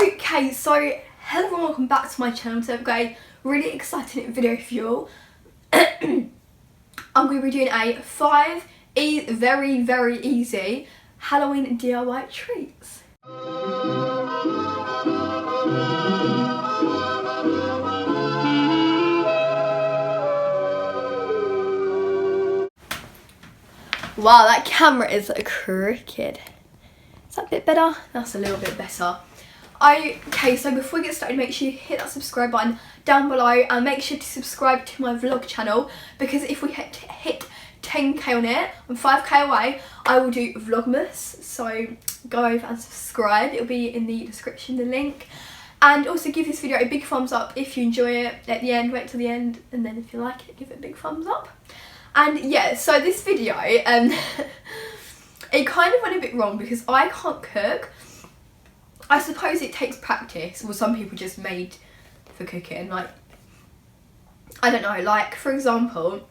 Okay, so hello everyone, welcome back to my channel. So I've got a really exciting video for you all. I'm going to be doing a 5 very, very easy Halloween DIY treats. Wow, that camera is crooked. Is that a bit better? That's a little bit better. Okay, so before we get started, make sure you hit that subscribe button down below and make sure to subscribe to my vlog channel, because if we hit 10k on it, I'm 5k away, I will do Vlogmas. So go over and subscribe. It'll be in the description, the link. And also give this video a big thumbs up if you enjoy it. At the end, wait till the end, and then if you like it, give it a big thumbs up. And yeah, so this video, it kind of went a bit wrong because I can't cook. I suppose it takes practice. Well, some people just made for cooking. Like, I don't know, like for example,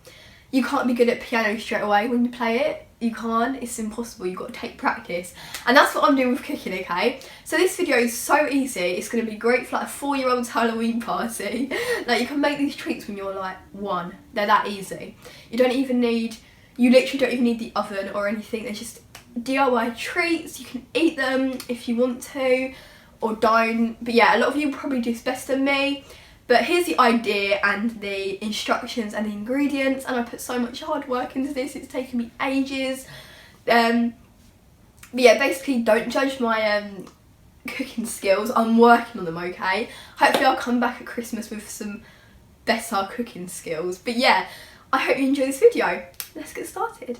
you can't be good at piano straight away when you play it. You can't, it's impossible, you've got to take practice. And that's what I'm doing with cooking, okay? So this video is so easy, it's going to be great for like a 4-year-old's Halloween party. Like, you can make these treats when you're like 1. They're that easy. You literally don't even need the oven or anything. They're just DIY treats. You can eat them if you want to or don't. But yeah, a lot of you probably do this better than me. But here's the idea and the instructions and the ingredients, and I put so much hard work into this, it's taken me ages. But yeah, basically don't judge my cooking skills, I'm working on them, okay? Hopefully I'll come back at Christmas with some better cooking skills. But yeah, I hope you enjoy this video. Let's get started.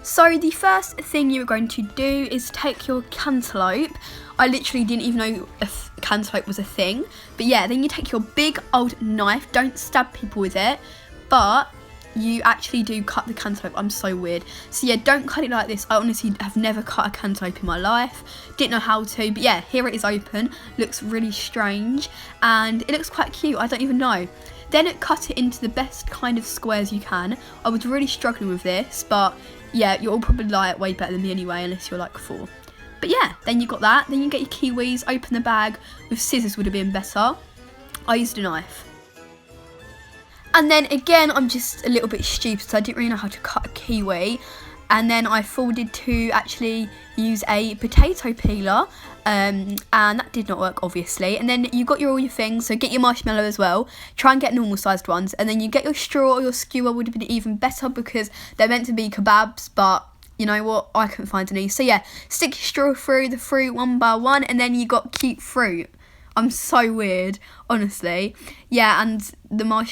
So the first thing you're going to do is take your cantaloupe. I literally didn't even know if cantaloupe was a thing. But yeah, then you take your big old knife. Don't stab people with it, but you actually do cut the cantaloupe. I'm so weird. So yeah, don't cut it like this. I honestly have never cut a cantaloupe in my life. Didn't know how to, but yeah, here it is open. Looks really strange and it looks quite cute. I don't even know. Then cut it into the best kind of squares you can. I was really struggling with this, but yeah, you'll all probably like it way better than me anyway, unless you're like 4. But yeah, then you got that. Then you get your kiwis, open the bag. With scissors would have been better. I used a knife. And then again, I'm just a little bit stupid, so I didn't really know how to cut a kiwi. And then I forwarded to actually use a potato peeler, and that did not work, obviously. And then you got all your things, so get your marshmallow as well. Try and get normal sized ones, and then you get your straw or your skewer. Would have been even better because they're meant to be kebabs, but you know what, I couldn't find any. So yeah, stick your straw through the fruit one by one, and then you got cute fruit. I'm so weird, honestly. Yeah, and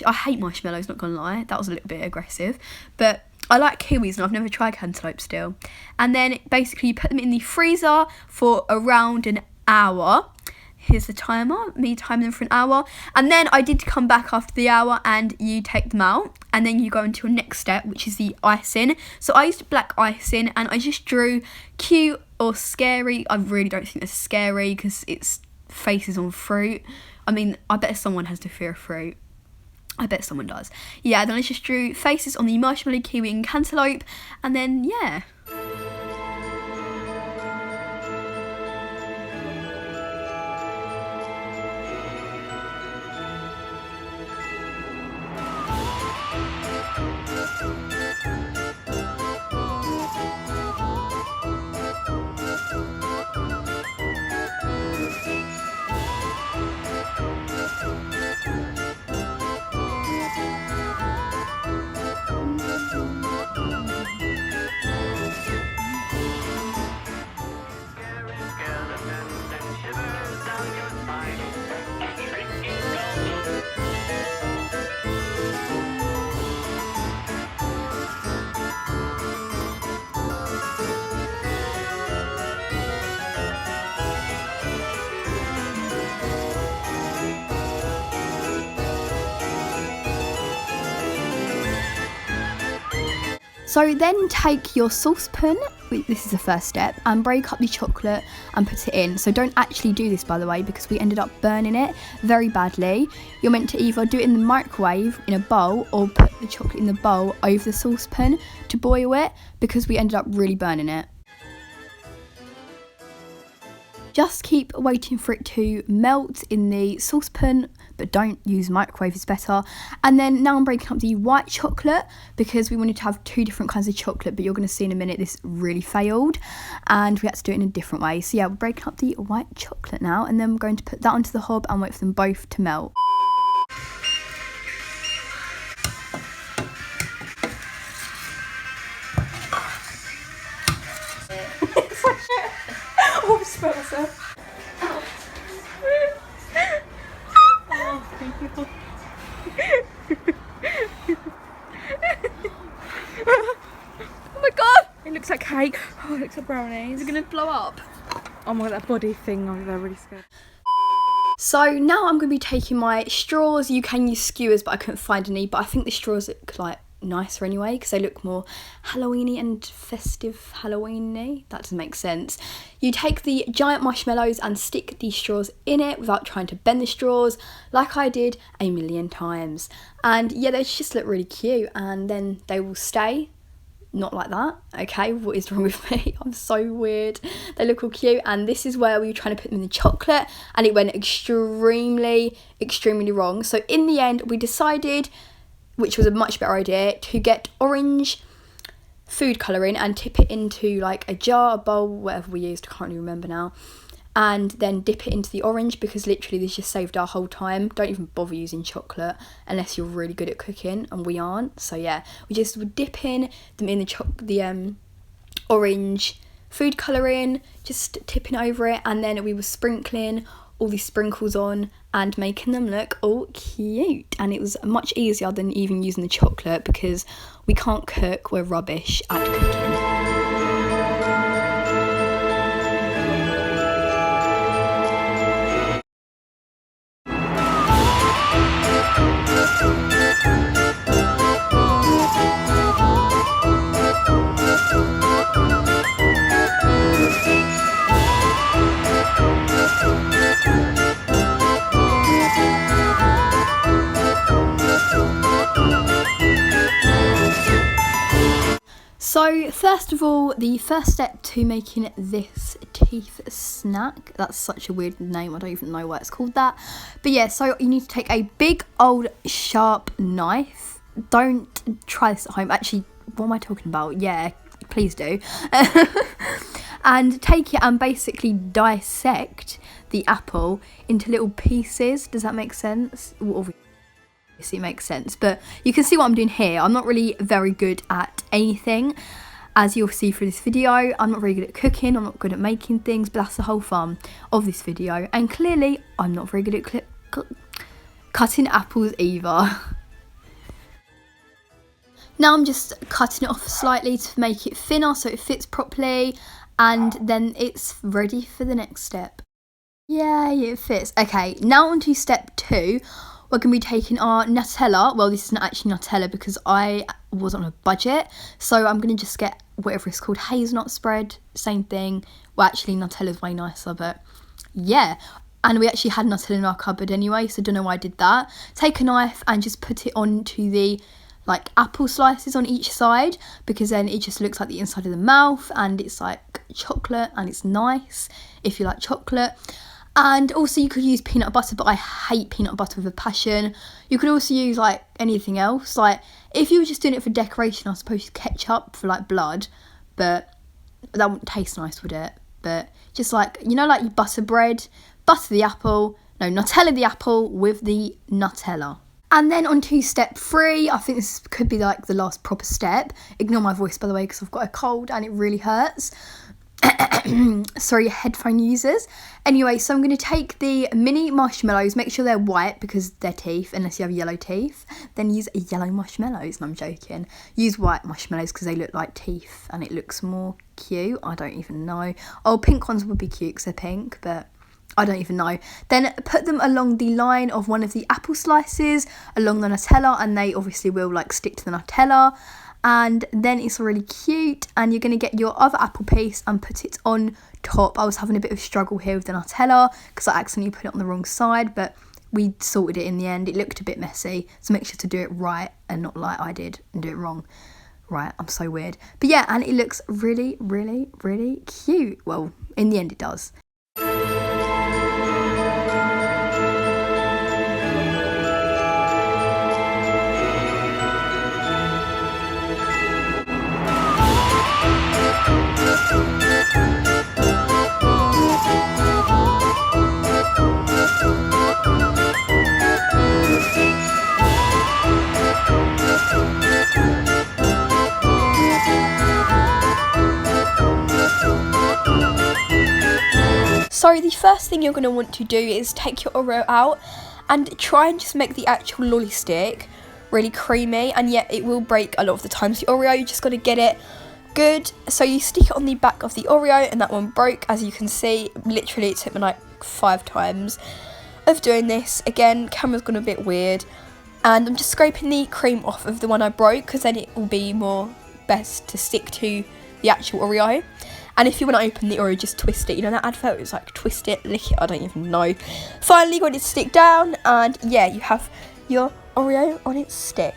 I hate marshmallows, not gonna lie. That was a little bit aggressive, but I like kiwis and I've never tried cantaloupe still. And then basically you put them in the freezer for around an hour. Here's the timer, me timing them for an hour. And then I did come back after the hour and you take them out. And then you go into your next step, which is the icing. So I used black icing and I just drew cute or scary. I really don't think that's scary because it's faces on fruit. I mean, I bet someone has the fear of fruit. I bet someone does. Yeah, then I just drew faces on the marshmallow, kiwi and cantaloupe, and then yeah. So then take your saucepan, this is the first step, and break up the chocolate and put it in. So don't actually do this, by the way, because we ended up burning it very badly. You're meant to either do it in the microwave in a bowl or put the chocolate in the bowl over the saucepan to boil it, because we ended up really burning it. Just keep waiting for it to melt in the saucepan, but don't use microwave, it's better. And then now I'm breaking up the white chocolate because we wanted to have 2 different kinds of chocolate, but you're going to see in a minute this really failed and we had to do it in a different way. So yeah, we're breaking up the white chocolate now, and then we're going to put that onto the hob and wait for them both to melt. Oh, I spilled myself. Oh, thank you. Oh my god! It looks like cake. Oh, it looks like brownies. Is it going to blow up? Oh my god, that body thing, I'm really scared. So now I'm going to be taking my straws. You can use skewers, but I couldn't find any. But I think the straws look like nicer anyway, because they look more Halloweeny and festive Halloweeny. That doesn't make sense. You take the giant marshmallows and stick the straws in it without trying to bend the straws, like I did a million times. And yeah, they just look really cute, and then they will stay. Not like that, okay? What is wrong with me? I'm so weird. They look all cute, and this is where we were trying to put them in the chocolate, and it went extremely wrong. So in the end, we decided, which was a much better idea, to get orange food colouring and tip it into like a jar, a bowl, whatever we used, I can't really remember now, and then dip it into the orange, because literally this just saved our whole time. Don't even bother using chocolate unless you're really good at cooking, and we aren't. So yeah, we just were dipping them in the orange food colouring, just tipping over it, and then we were sprinkling all these sprinkles on and making them look all cute. And it was much easier than even using the chocolate, because we can't cook, we're rubbish at cooking. So first of all, the first step to making this teeth snack, that's such a weird name, I don't even know why it's called that. But yeah, so you need to take a big old sharp knife. Don't try this at home. Actually, what am I talking about? Yeah, please do. And take it and basically dissect the apple into little pieces. Does that make sense? Well, obviously it makes sense, but you can see what I'm doing here. I'm not really very good at anything, as you'll see through this video. I'm not very good at cooking, I'm not good at making things, but that's the whole fun of this video. And clearly I'm not very good at cutting apples either. Now I'm just cutting it off slightly to make it thinner so it fits properly, and then it's ready for the next step. Yay, it fits. Okay, now on to step 2. We're going to be taking our Nutella. Well, this isn't actually Nutella because I was on a budget. So I'm going to just get whatever it's called, hazelnut spread, same thing. Well, actually Nutella's way nicer, but yeah. And we actually had Nutella in our cupboard anyway, so don't know why I did that. Take a knife and just put it onto the like apple slices on each side, because then it just looks like the inside of the mouth, and it's like chocolate and it's nice if you like chocolate. And also you could use peanut butter, but I hate peanut butter with a passion. You could also use like anything else. Like if you were just doing it for decoration, I suppose ketchup for like blood, but that wouldn't taste nice, would it? But just like, you know, like you butter bread, butter the apple, no, Nutella the apple with the Nutella. And then on to step 3, I think this could be like the last proper step. Ignore my voice, by the way, because I've got a cold and it really hurts. Sorry, headphone users. Anyway, so I'm going to take the mini marshmallows, make sure they're white because they're teeth, unless you have yellow teeth. Then use yellow marshmallows. No, I'm joking. Use white marshmallows because they look like teeth and it looks more cute. I don't even know. Oh, pink ones would be cute because they're pink, but I don't even know. Then put them along the line of one of the apple slices along the Nutella, and they obviously will like stick to the Nutella. and then it's really cute. And you're going to get your other apple piece and put it on top. I was having a bit of a struggle here with the Nutella because I accidentally put it on the wrong side, but we sorted it in the end. It looked a bit messy, so make sure to do it right and not like I did and do it wrong. Right, I'm so weird. But yeah, and it looks really, really, really cute. Well, in the end it does. So the first thing you're going to want to do is take your Oreo out and try and just make the actual lolly stick really creamy, and yet it will break a lot of the times. The Oreo, you just got to get it good. So you stick it on the back of the Oreo and that one broke, as you can see. Literally it took me like 5 times of doing this. Again, camera's gone a bit weird, and I'm just scraping the cream off of the one I broke because then it will be more best to stick to the actual Oreo. And if you want to open the Oreo, just twist it. You know that advert? It was like, twist it, lick it, I don't even know. Finally got it to stick down, and yeah, you have your Oreo on its stick.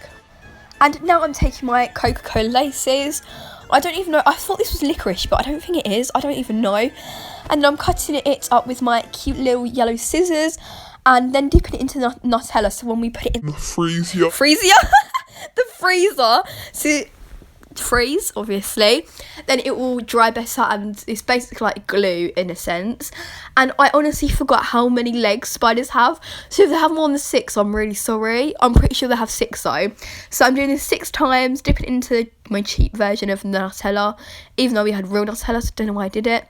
And now I'm taking my Coca-Cola laces. I don't even know, I thought this was licorice, but I don't think it is. I don't even know. And then I'm cutting it up with my cute little yellow scissors, and then dipping it into Nutella. So when we put it in the freezer, the freezer, so freeze obviously, then it will dry better, and it's basically like glue in a sense. And I honestly forgot how many legs spiders have, so if they have more than 6, I'm really sorry. I'm pretty sure they have 6 though, so I'm doing this 6 times, dipping it into my cheap version of the Nutella, even though we had real Nutella, so I don't know why I did it.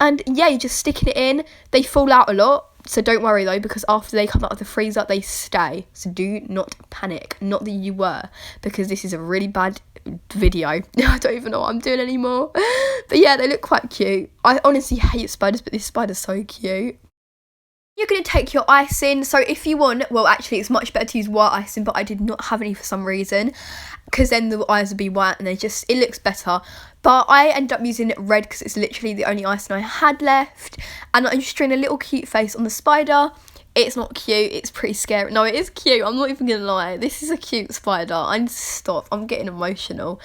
And yeah, you're just sticking it in. They fall out a lot, so don't worry though, because after they come out of the freezer they stay, so do not panic. Not that you were, because this is a really bad video. I don't even know what I'm doing anymore. But yeah, they look quite cute. I honestly hate spiders, but this spider's so cute. You're going to take your icing. So if you want, well actually it's much better to use white icing, but I did not have any for some reason, because then the eyes would be white and it looks better. But I ended up using red because it's literally the only icing I had left. And I'm just drawing a little cute face on the spider. It's not cute, it's pretty scary. No, it is cute, I'm not even gonna lie. This is a cute spider. I need to stop, I'm getting emotional.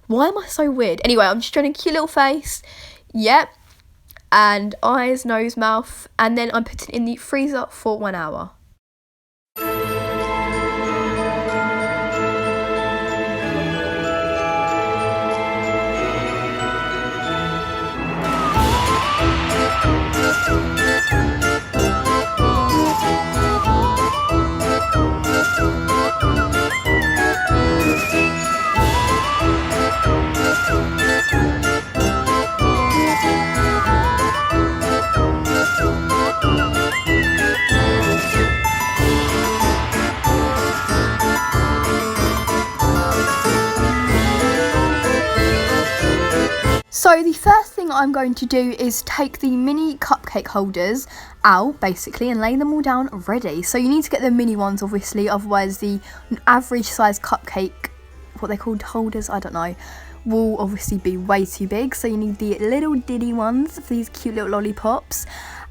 Why am I so weird? Anyway, I'm just drawing a cute little face. Yep. And eyes, nose, mouth. And then I'm putting it in the freezer for 1 hour. So the first thing I'm going to do is take the mini cupcake holders out, basically, and lay them all down ready. So you need to get the mini ones, obviously, otherwise the average size cupcake, what they're called, holders, I don't know, will obviously be way too big. So you need the little diddy ones for these cute little lollipops.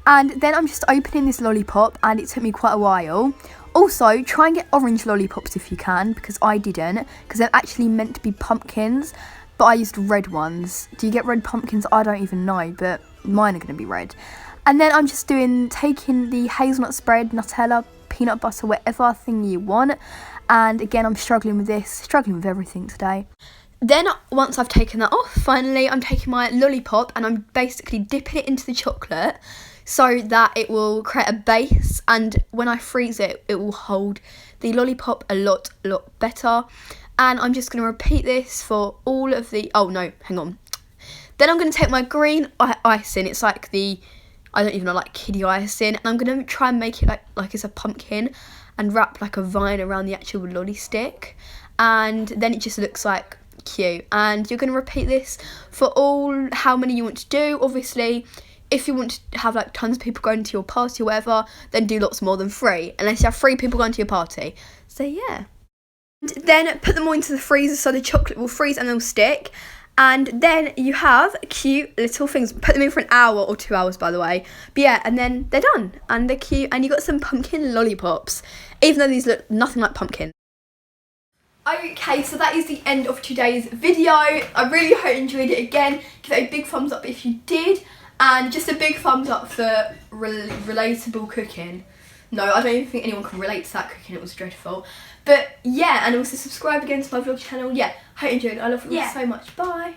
And then I'm just opening this lollipop, and it took me quite a while. Also, try and get orange lollipops if you can, because I didn't, because they're actually meant to be pumpkins. But I used red ones. Do you get red pumpkins? I don't even know, but mine are going to be red. And then I'm just taking the hazelnut spread, Nutella, peanut butter, whatever thing you want. And again, I'm struggling with everything today. Then once I've taken that off, finally, I'm taking my lollipop and I'm basically dipping it into the chocolate so that it will create a base. And when I freeze it, it will hold the lollipop a lot better. And I'm just going to repeat this for all of the... Oh, no, hang on. Then I'm going to take my green icing. It's like the... I don't even know, like kiddie icing. And I'm going to try and make it like it's a pumpkin and wrap like a vine around the actual lolly stick. And then it just looks like cute. And you're going to repeat this for all how many you want to do. Obviously, if you want to have like tons of people going to your party or whatever, then do lots more than 3. Unless you have 3 people going to your party. So, yeah. Then put them all into the freezer so the chocolate will freeze and they'll stick. And then you have cute little things. Put them in for an hour or 2 hours, by the way. But yeah, and then they're done. And they're cute. And you got some pumpkin lollipops, even though these look nothing like pumpkin. Okay, so that is the end of today's video. I really hope you enjoyed it. Again, give it a big thumbs up if you did. And just a big thumbs up for relatable cooking. No, I don't even think anyone can relate to that cooking. It was dreadful. But yeah, and also subscribe again to my vlog channel. Yeah, hope you enjoyed it. I love you all so much. Bye.